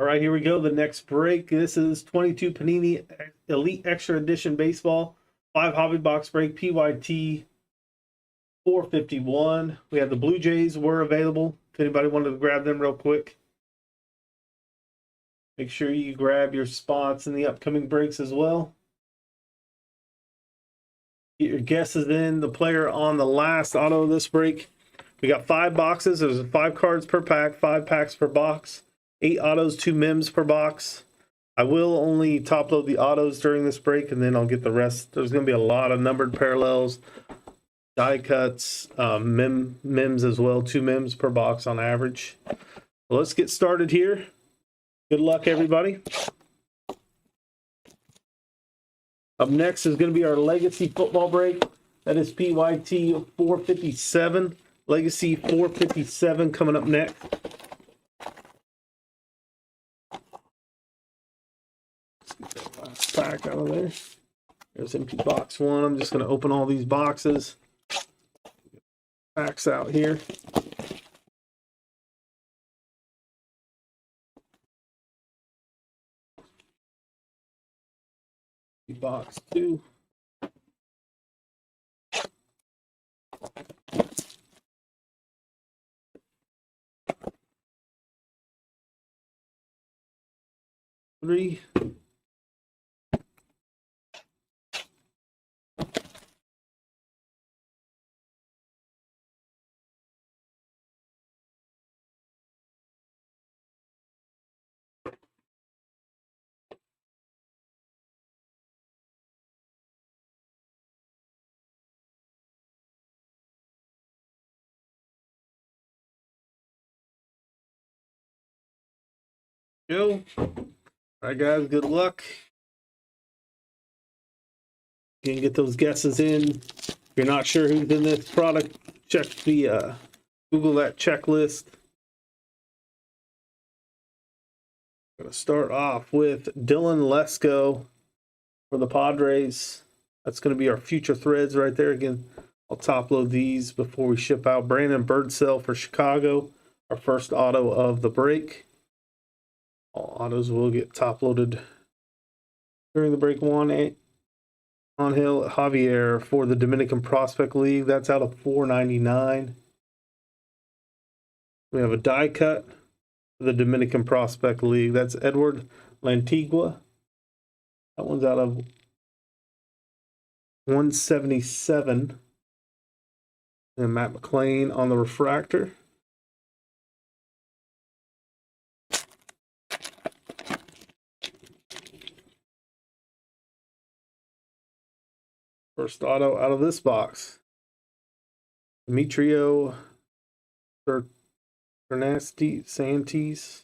All right, here we go. The next break. This is 22 Panini Elite Extra Edition Baseball. 5 hobby box break. PYT 451. We have the Blue Jays were available. If anybody wanted to grab them real quick. Make sure you grab your spots in the upcoming breaks as well. Get your guesses in. The player on the last auto of this break. We got 5 boxes. There's 5 cards per pack, 5 packs per box. 8 autos, 2 mims per box. I will only top load the autos during this break, and then I'll get the rest. There's going to be a lot of numbered parallels, die cuts, mims as well, 2 mims per box on average. Well, let's get started here. Good luck, everybody. Up next is going to be our Legacy football break. That is PYT 457. Legacy 457 coming up next. Last pack out of there. There's empty box 1. I'm just going to open all these boxes. Packs out here. Box 2. Three. Go. All right, guys, good luck. You can get those guesses in. If you're not sure who's in this product, check the Google that checklist. I'm going to start off with Dylan Lesko for the Padres. That's going to be our future threads right there. Again, I'll top load these before we ship out. Brandon Birdsell for Chicago, our first auto of the break. All autos will get top loaded during the break. One Angel Javier for the Dominican Prospect League. That's out of $4.99. We have a die cut for the Dominican Prospect League. That's Edward Lantigua. That one's out of $177. And Matt McLean on the refractor. First auto out of this box. Demetrio Santis.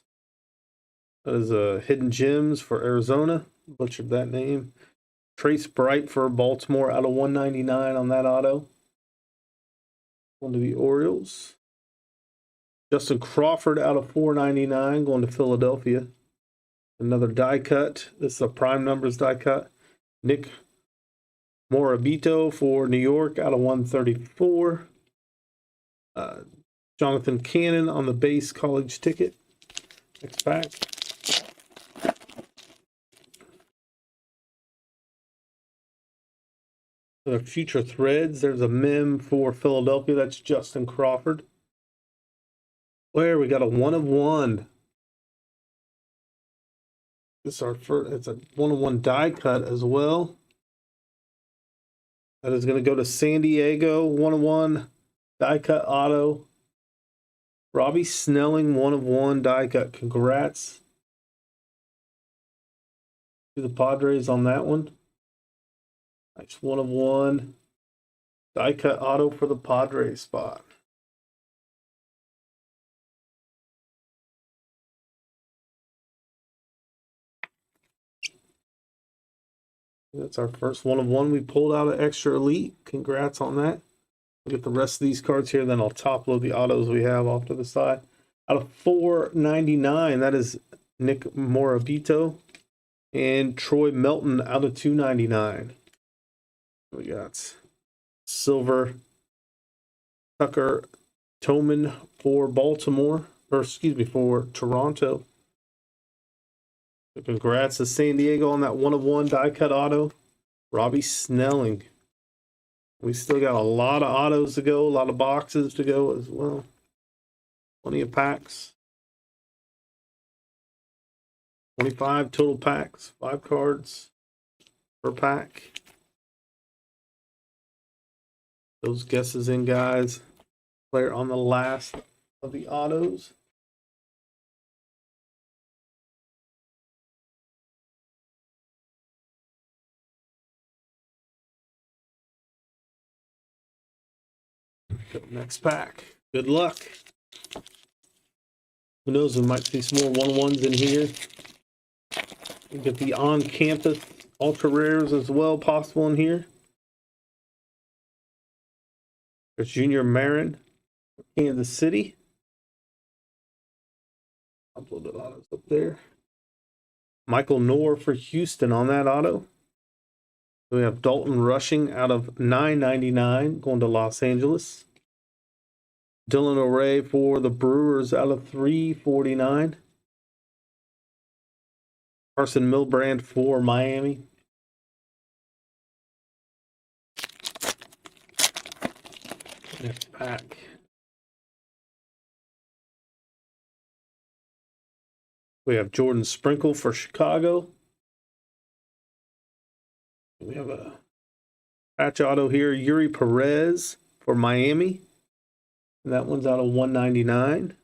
That is Hidden Gems for Arizona. Butchered that name. Trace Bright for Baltimore out of $199 on that auto. Going to the Orioles. Justin Crawford out of $4.99 going to Philadelphia. Another die cut. This is a prime numbers die cut. Nick Morabito for New York out of $134. Jonathan Cannon on the base college ticket. Next pack. The future threads. There's a mem for Philadelphia. That's Justin Crawford. Where we got a 1 of 1. This is our first. It's a 1 of 1 die cut as well. That is going to go to San Diego. 1 of 1 die cut auto. Robbie Snelling, 1 of 1 die cut. Congrats to the Padres on that one. Nice 1 of 1 die cut auto for the Padres spot. That's our first 1 of 1 we pulled out of Extra Elite. Congrats on that. I'll get the rest of these cards here, then I'll top load the autos we have off to the side. Out of $4.99, that is Nick Morabito and Troy Melton out of $2.99. We got silver Tucker Toman for Baltimore, or excuse me, for Toronto. So congrats to San Diego on that 1/1 die cut auto. Robbie Snelling. We still got a lot of autos to go, a lot of boxes to go as well. Plenty of packs. 25 total packs, 5 cards per pack. Those guesses in, guys. Player on the last of the autos. Next pack. Good luck. Who knows, we might see some more 1/1s in here. We get the on-campus ultra rares as well possible in here. There's Junior Marin, Kansas City. Uploaded autos up there. Michael Knorr for Houston on that auto. We have Dalton Rushing out of 999 going to Los Angeles. Dylan O'Ray for the Brewers out of 349. Carson Milbrand for Miami. Next pack. We have Jordan Sprinkle for Chicago. We have a patch auto here, Yuri Perez for Miami. And that one's out of 199.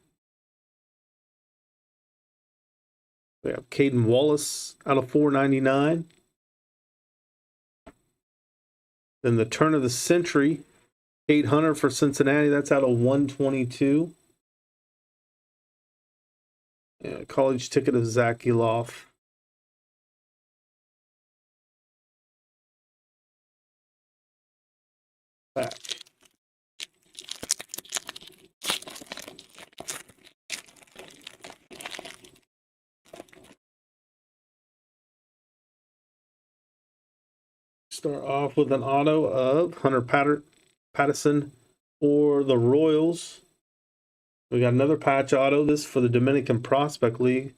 We have Caden Wallace out of 499. Then the turn of the century, Kate Hunter for Cincinnati. That's out of 122. Yeah, college ticket of Zach Eloff. Back. Start off with an auto of Hunter Patterson for the Royals. We got another patch auto. This for the Dominican Prospect League.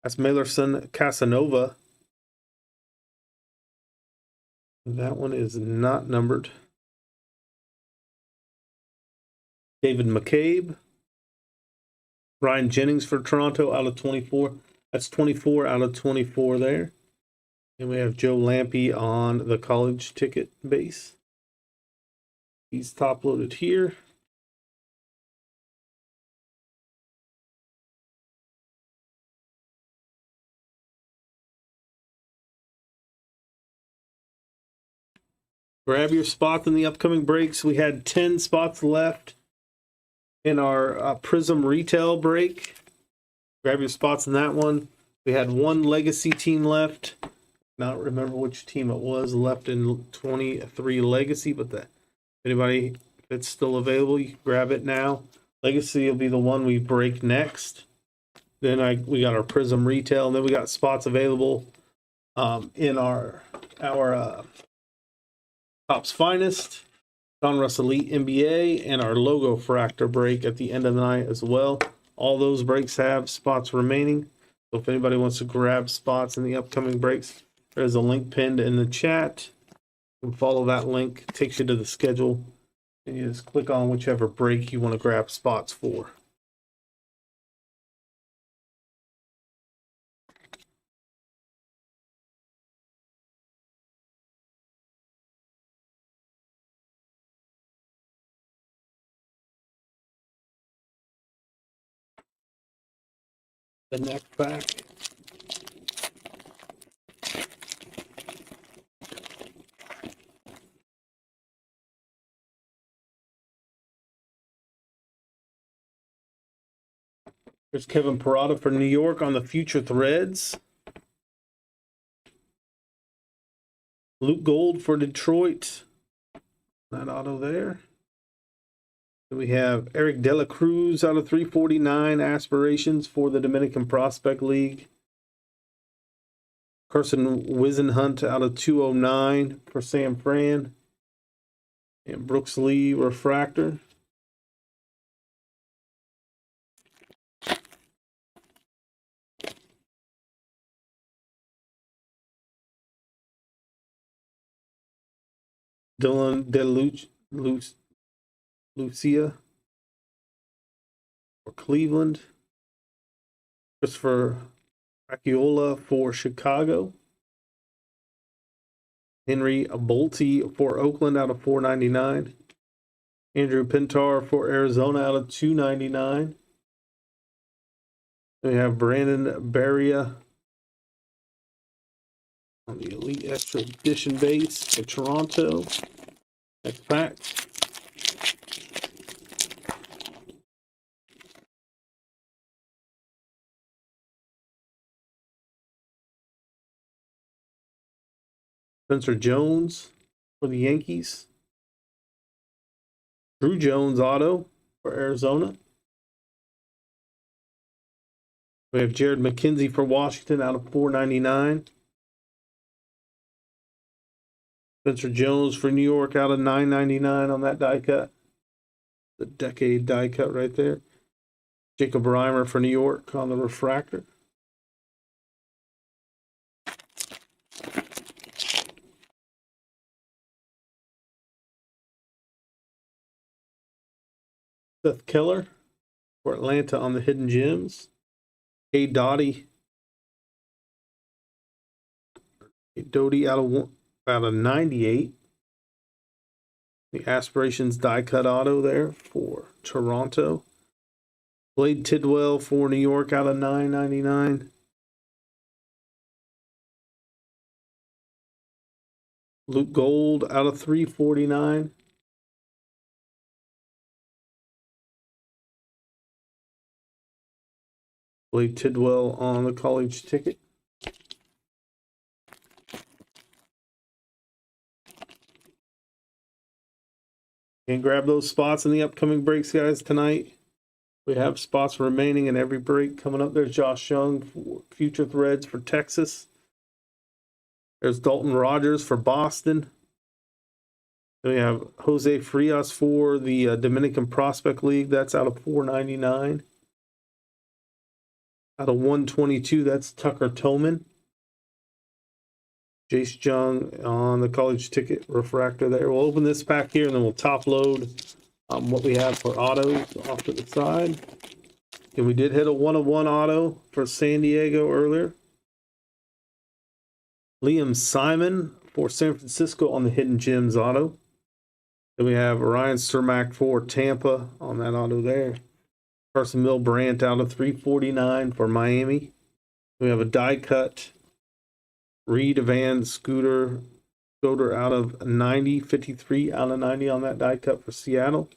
That's Malerson Casanova. That one is not numbered. David McCabe. Ryan Jennings for Toronto out of 24. That's 24 out of 24 there. And we have Joe Lampe on the college ticket base. He's top loaded here. Grab your spot in the upcoming breaks. We had 10 spots left in our Prism retail break. Grab your spots in that one. We had one legacy team left. Not remember which team it was left in 23 legacy, but if anybody, if it's still available, you can grab it now. Legacy will be the one we break next. Then we got our Prism retail, and then we got spots available in our Topps Finest, Donruss Elite NBA, and our logo fractor break at the end of the night as well. All those breaks have spots remaining. So if anybody wants to grab spots in the upcoming breaks, there's a link pinned in the chat. You can follow that link. It takes you to the schedule. And you just click on whichever break you want to grab spots for. The next pack. There's Kevin Parada for New York on the Future Threads. Luke Gold for Detroit. That auto there. Then we have Eric De La Cruz out of 349 aspirations for the Dominican Prospect League. Carson Wisenhunt out of 209 for Sam Fran. And Brooks Lee refractor. Dylan Lucia for Cleveland. Christopher Racciola for Chicago. Henry Bolte for Oakland out of 499. Andrew Pintar for Arizona out of 299. We have Brandon Barria on the Elite Extra Edition base for Toronto. Next pack. Spencer Jones for the Yankees. Drew Jones auto for Arizona. We have Jared McKenzie for Washington out of 499. Spencer Jones for New York out of 999 on that die cut. The decade die cut right there. Jacob Reimer for New York on the refractor. Seth Keller for Atlanta on the Hidden Gems. A Doty out of 98. The Aspirations die cut auto there for Toronto. Blade Tidwell for New York out of 999. Luke Gold out of 349. Blade Tidwell on the college ticket. And grab those spots in the upcoming breaks, guys, tonight. We have spots remaining in every break. Coming up, there's Josh Young for Future Threads for Texas. There's Dalton Rogers for Boston. Then we have Jose Frias for the Dominican Prospect League. That's out of 499. Out of 122, that's Tucker Tolman. Jace Jung on the college ticket refractor there. We'll open this pack here, and then we'll top load what we have for autos off to the side. And we did hit a 1-of-1 auto for San Diego earlier. Liam Simon for San Francisco on the Hidden Gems auto. Then we have Ryan Cermak for Tampa on that auto there. Carson Milbrandt out of 349 for Miami. We have a die cut Reed Van Scooter out of 90, 53 out of 90 on that die cut for Seattle.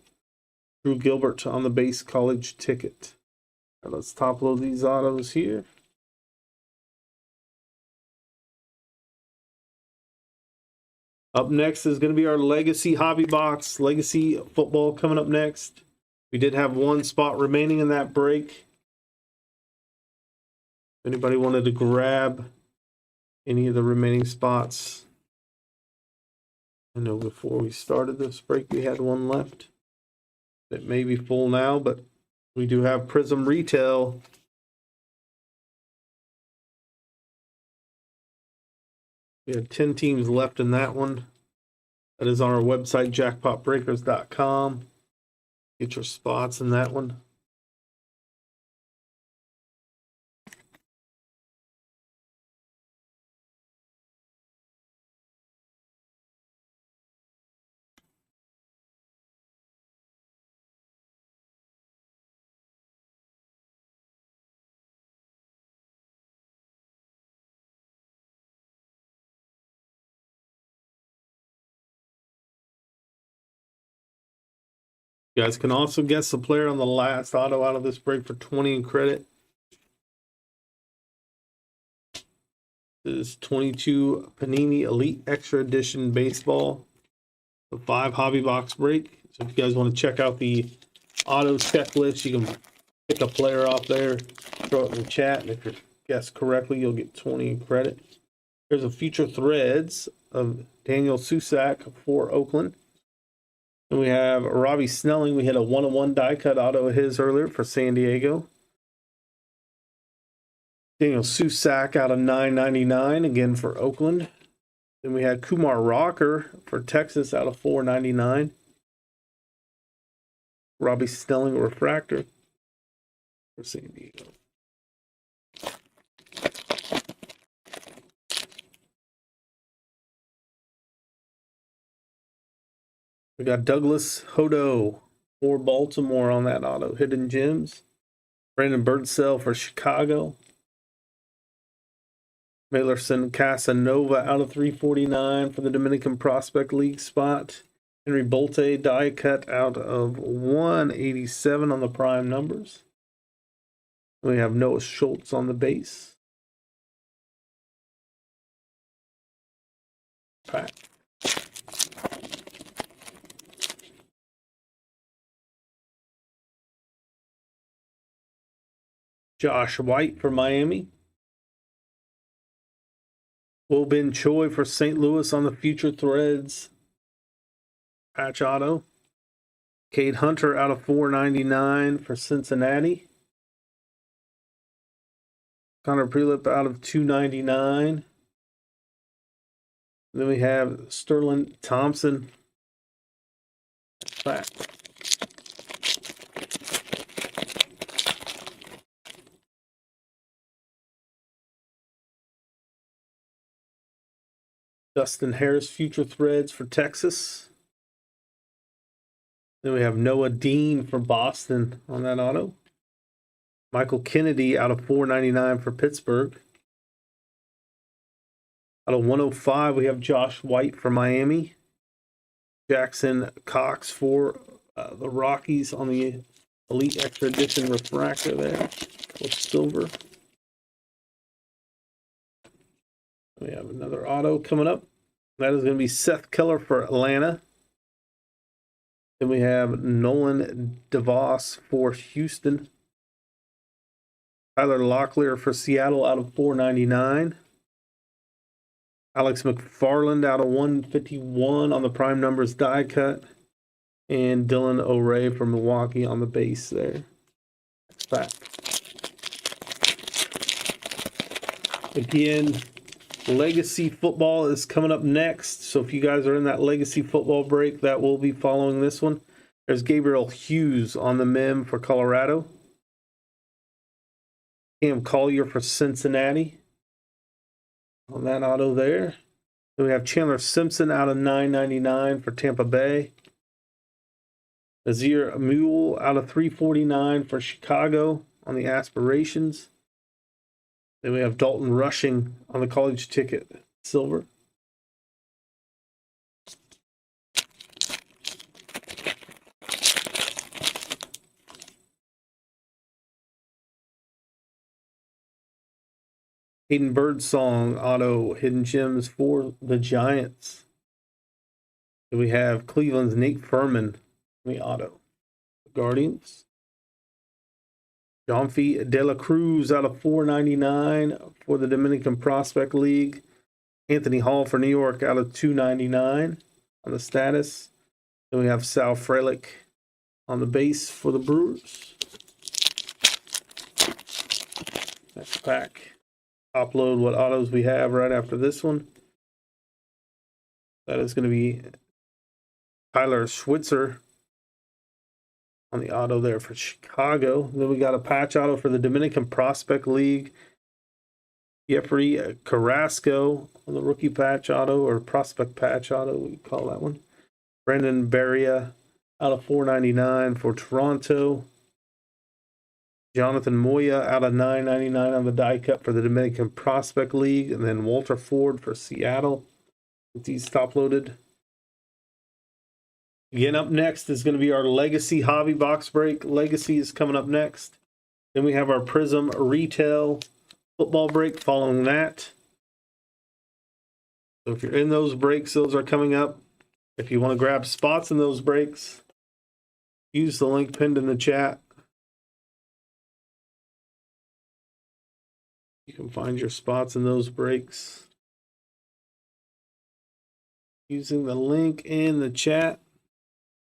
Drew Gilbert on the base college ticket. Right, let's top load these autos here. Up next is going to be our Legacy Hobby Box. Legacy Football coming up next. We did have one spot remaining in that break. If anybody wanted to grab any of the remaining spots, I know before we started this break we had one left. It may be full now, but we do have Prism Retail. We have 10 teams left in that one. That is on our website, jackpotbreakers.com. Get your spots in that one. You guys can also guess the player on the last auto out of this break for 20 in credit. This is 22 Panini Elite Extra Edition Baseball. The 5 hobby box break. So if you guys want to check out the auto checklist, you can pick a player off there, throw it in the chat, and if you guess correctly, you'll get 20 in credit. There's a Future Threads of Daniel Susac for Oakland. And we have Robbie Snelling. We had a 1-of-1 die cut auto of his earlier for San Diego. Daniel Susac out of 999 again for Oakland. Then we had Kumar Rocker for Texas out of 499. Robbie Snelling refractor for San Diego. We got Douglas Hodo for Baltimore on that auto. Hidden Gems. Brandon Birdsell for Chicago. Mailerson Casanova out of 349 for the Dominican Prospect League spot. Henry Bolte die cut out of 187 on the prime numbers. We have Noah Schultz on the base. Pack. Josh White for Miami. Wobin Choi for St. Louis on the Future Threads patch auto. Cade Hunter out of 499 for Cincinnati. Connor Prelip out of 299. Then we have Sterling Thompson. Back. Dustin Harris Future Threads for Texas. Then we have Noah Dean for Boston on that auto. Michael Kennedy out of 499 for Pittsburgh. Out of 105, we have Josh White for Miami. Jackson Cox for the Rockies on the Elite Extra Edition refractor there with silver. We have another auto coming up. That is going to be Seth Keller for Atlanta. Then we have Nolan DeVos for Houston. Tyler Locklear for Seattle out of 499. Alex McFarland out of 151 on the prime numbers die cut. And Dylan O'Ray from Milwaukee on the base there. That's back. Again, Legacy Football is coming up next. So if you guys are in that Legacy Football break, that will be following this one. There's Gabriel Hughes on the MIM for Colorado. Cam Collier for Cincinnati on that auto there. Then we have Chandler Simpson out of 999 for Tampa Bay. Nazir Mule out of 349 for Chicago on the aspirations. Then we have Dalton Rushing on the college ticket, silver. Hayden Birdsong auto Hidden Gems for the Giants. Then we have Cleveland's Nate Furman on the auto. Guardians. Jonfi De La Cruz out of 499 for the Dominican Prospect League. Anthony Hall for New York out of 299 on the status. Then we have Sal Frelick on the base for the Brewers. Next pack. Upload what autos we have right after this one. That is going to be Tyler Schwitzer on the auto there for Chicago. Then we got a patch auto for the Dominican Prospect League. Jeffrey Carrasco on the rookie patch auto, or prospect patch auto, we call that one. Brandon Barria out of 499 for Toronto. Jonathan Moya out of 999 on the die cut for the Dominican Prospect League. And then Walter Ford for Seattle. With these top loaded. Again, up next is going to be our Legacy Hobby Box Break. Legacy is coming up next. Then we have our Prism Retail Football Break following that. So if you're in those breaks, those are coming up. If you want to grab spots in those breaks, use the link pinned in the chat. You can find your spots in those breaks using the link in the chat.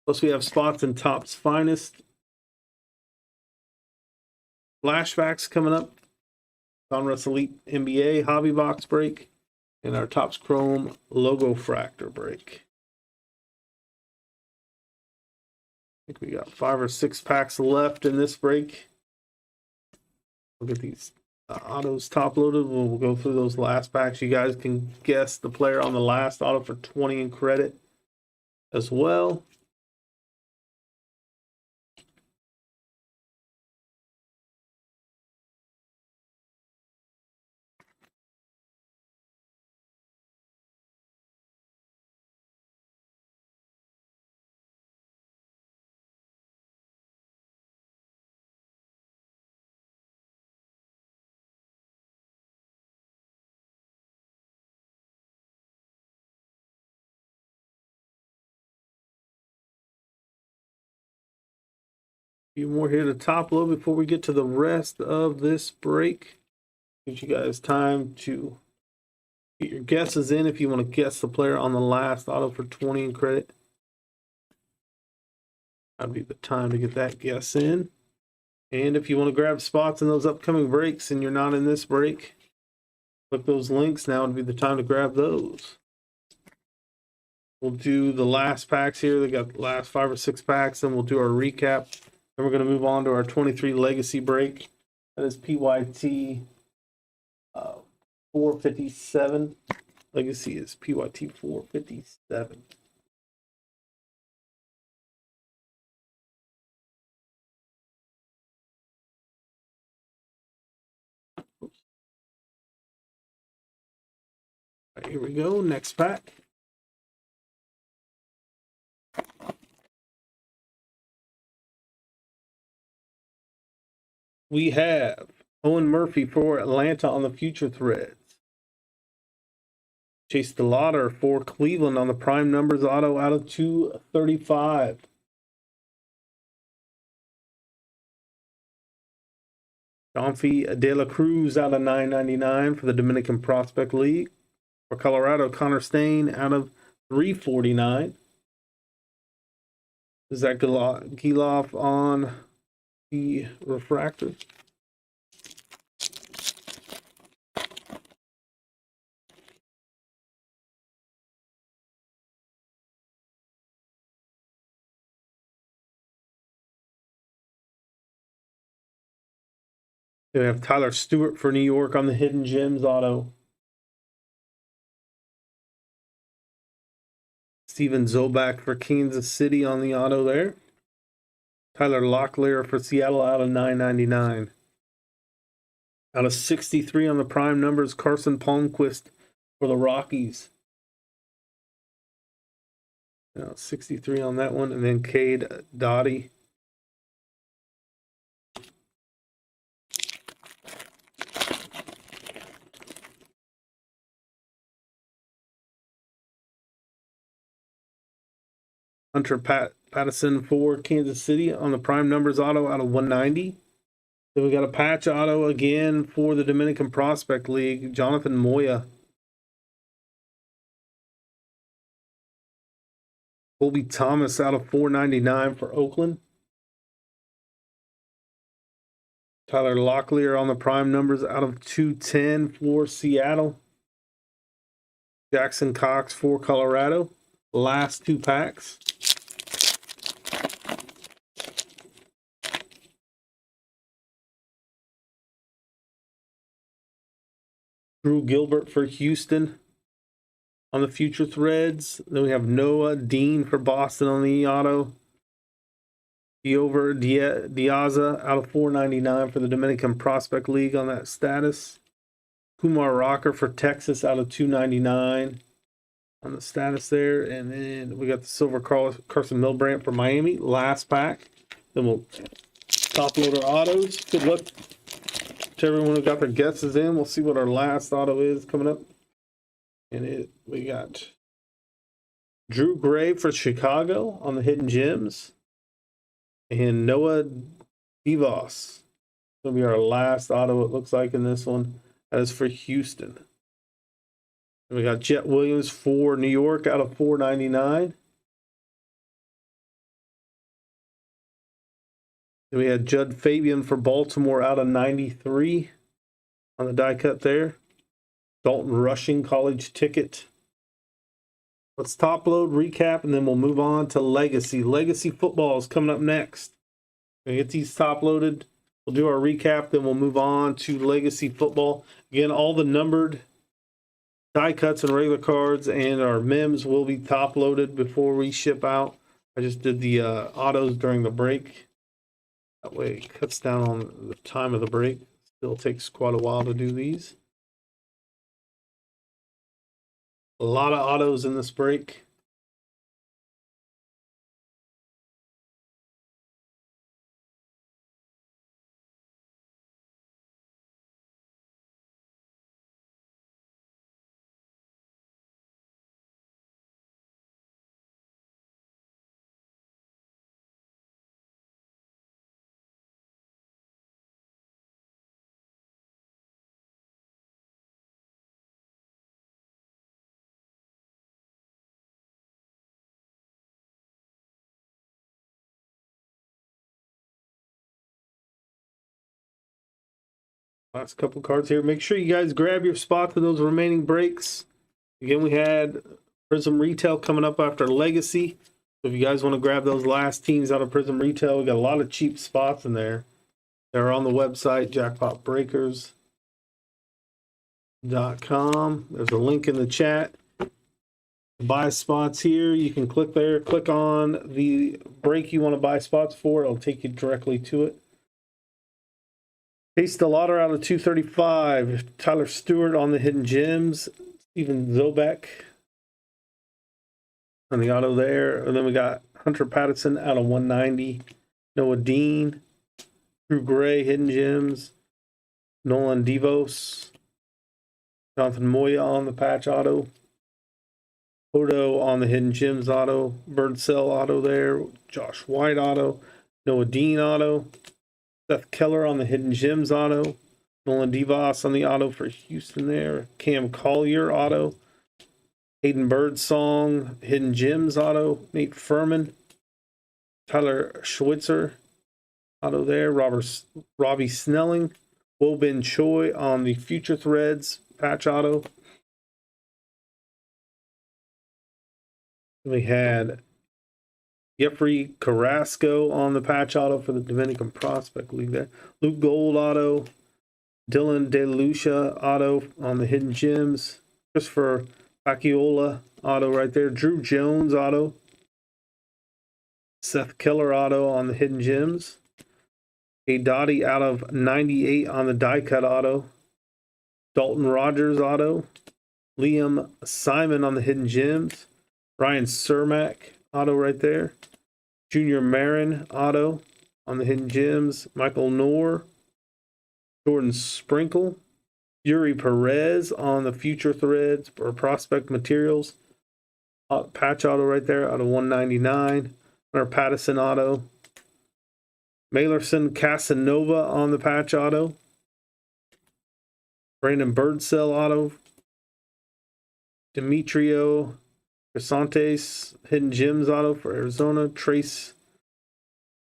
Plus, we have spots in Topps Finest. Flashbacks coming up. Donruss Elite NBA Hobby Box Break. And our Topps Chrome logo fractor break. I think we got 5 or 6 packs left in this break. We'll get these autos top loaded. We'll go through those last packs. You guys can guess the player on the last auto for 20 in credit as well. A few more here to top load before we get to the rest of this break. Gives you guys time to get your guesses in if you want to guess the player on the last auto for 20 in credit. That'd be the time to get that guess in. And if you want to grab spots in those upcoming breaks and you're not in this break, click those links. Now would be the time to grab those. We'll do the last packs here. They got the last 5 or 6 packs, and we'll do our recap. Then we're going to move on to our 23 legacy break. That is PYT 457. Legacy is PYT 457. All right, here we go. Next pack. We have Owen Murphy for Atlanta on the future threads. Chase DeLauder for Cleveland on the prime numbers auto out of 235. Jonfi De La Cruz out of 999 for the Dominican Prospect League. For Colorado, Connor Stain out of 349. Zach Giloff on the refractor. We have Tyler Stewart for New York on the Hidden Gems auto. Steven Zobak for Kansas City on the auto there. Tyler Locklear for Seattle out of 999. Out of 63 on the prime numbers, Carson Palmquist for the Rockies. 63 on that one. And then Cade Doughty. Hunter Pattison for Kansas City on the prime numbers auto out of 190. Then we got a patch auto again for the Dominican Prospect League, Jonathan Moya. Colby Thomas out of 499 for Oakland. Tyler Locklear on the prime numbers out of 210 for Seattle. Jackson Cox for Colorado. Last 2 packs. Drew Gilbert for Houston on the future threads. Then we have Noah Dean for Boston on the auto. Diover Diaza out of 499 for the Dominican Prospect League on that status. Kumar Rocker for Texas out of 299 on the status there. And then we got the silver Carson Milbrandt for Miami. Last pack. Then we'll top load our autos. Good luck to everyone who got their guesses in. We'll see what our last auto is coming up. And we got Drew Gray for Chicago on the Hidden Gems. And Noah DeVos. That'll be our last auto, it looks like, in this one. That is for Houston. And we got Jet Williams for New York out of 499. Then we had Judd Fabian for Baltimore out of 93 on the die cut there. Dalton Rushing college ticket. Let's top load, recap, and then we'll move on to Legacy. Legacy football is coming up next. We'll get these top loaded. We'll do our recap, then we'll move on to Legacy football. Again, all the numbered die cuts and regular cards and our mems will be top loaded before we ship out. I just did the autos during the break. That way it cuts down on the time of the break. Still takes quite a while to do these. A lot of autos in this break. Last couple cards here. Make sure you guys grab your spot for those remaining breaks. Again, we had Prism Retail coming up after Legacy. So if you guys want to grab those last teams out of Prism Retail, we got a lot of cheap spots in there. They're on the website, jackpotbreakers.com. There's a link in the chat. Buy spots here. You can click there, click on the break you want to buy spots for. It'll take you directly to it. Taste the Lotter out of 235. Tyler Stewart on the Hidden Gems. Steven Zobek on the auto there. And then we got Hunter Patterson out of 190. Noah Dean. Drew Gray, Hidden Gems. Nolan Devos. Jonathan Moya on the patch auto. Odo on the Hidden Gems auto. Bird Cell auto there. Josh White auto. Noah Dean auto. Seth Keller on the Hidden Gems auto. Nolan Devos on the auto for Houston there. Cam Collier auto. Hayden Birdsong, Hidden Gems auto. Nate Furman. Tyler Schwitzer auto there. Robbie Snelling. Wobin Choi on the Future Threads patch auto. We had Jeffrey Carrasco on the patch auto for the Dominican Prospect League there. Luke Gold auto. Dylan DeLucia auto on the Hidden Gems. Christopher Pacchiola auto right there. Drew Jones auto. Seth Keller auto on the Hidden Gems. A Dottie out of 98 on the die cut auto. Dalton Rogers auto. Liam Simon on the Hidden Gems. Ryan Cermak auto right there. Junior Marin auto on the Hidden Gems. Michael Knorr. Jordan Sprinkle. Yuri Perez on the Future Threads or Prospect Materials. Patch auto right there out of 199. Hunter Patterson auto. Mailerson Casanova on the patch auto. Brandon Birdsell auto. Demetrio Crisantes Hidden Gems auto for Arizona. Trace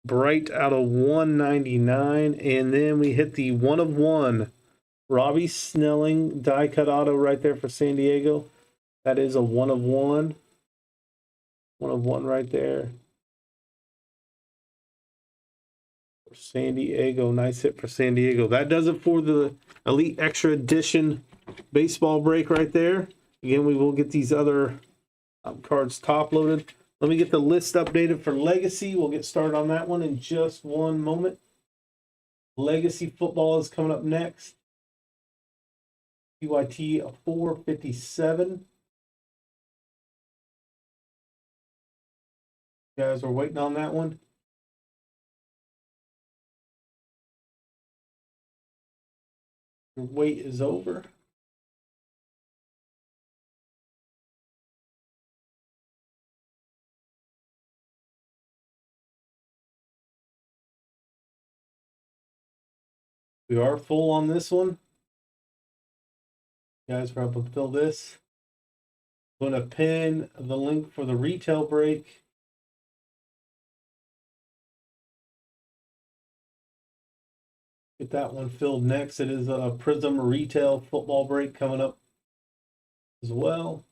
Bright out of 199. And then we hit the 1 of 1. Robbie Snelling die cut auto right there for San Diego. That is a 1 of 1. 1 of 1 right there. For San Diego. Nice hit for San Diego. That does it for the Elite Extra Edition baseball break right there. Again, we will get these other cards top loaded. Let me get the list updated for Legacy. We'll get started on that one in just one moment. Legacy football is coming up next. PYT 457. You guys are waiting on that one. Your wait is over. We are full on this one. You guys are able to fill this. I'm going to pin the link for the retail break. Get that one filled next. It is a Prism retail football break coming up as well.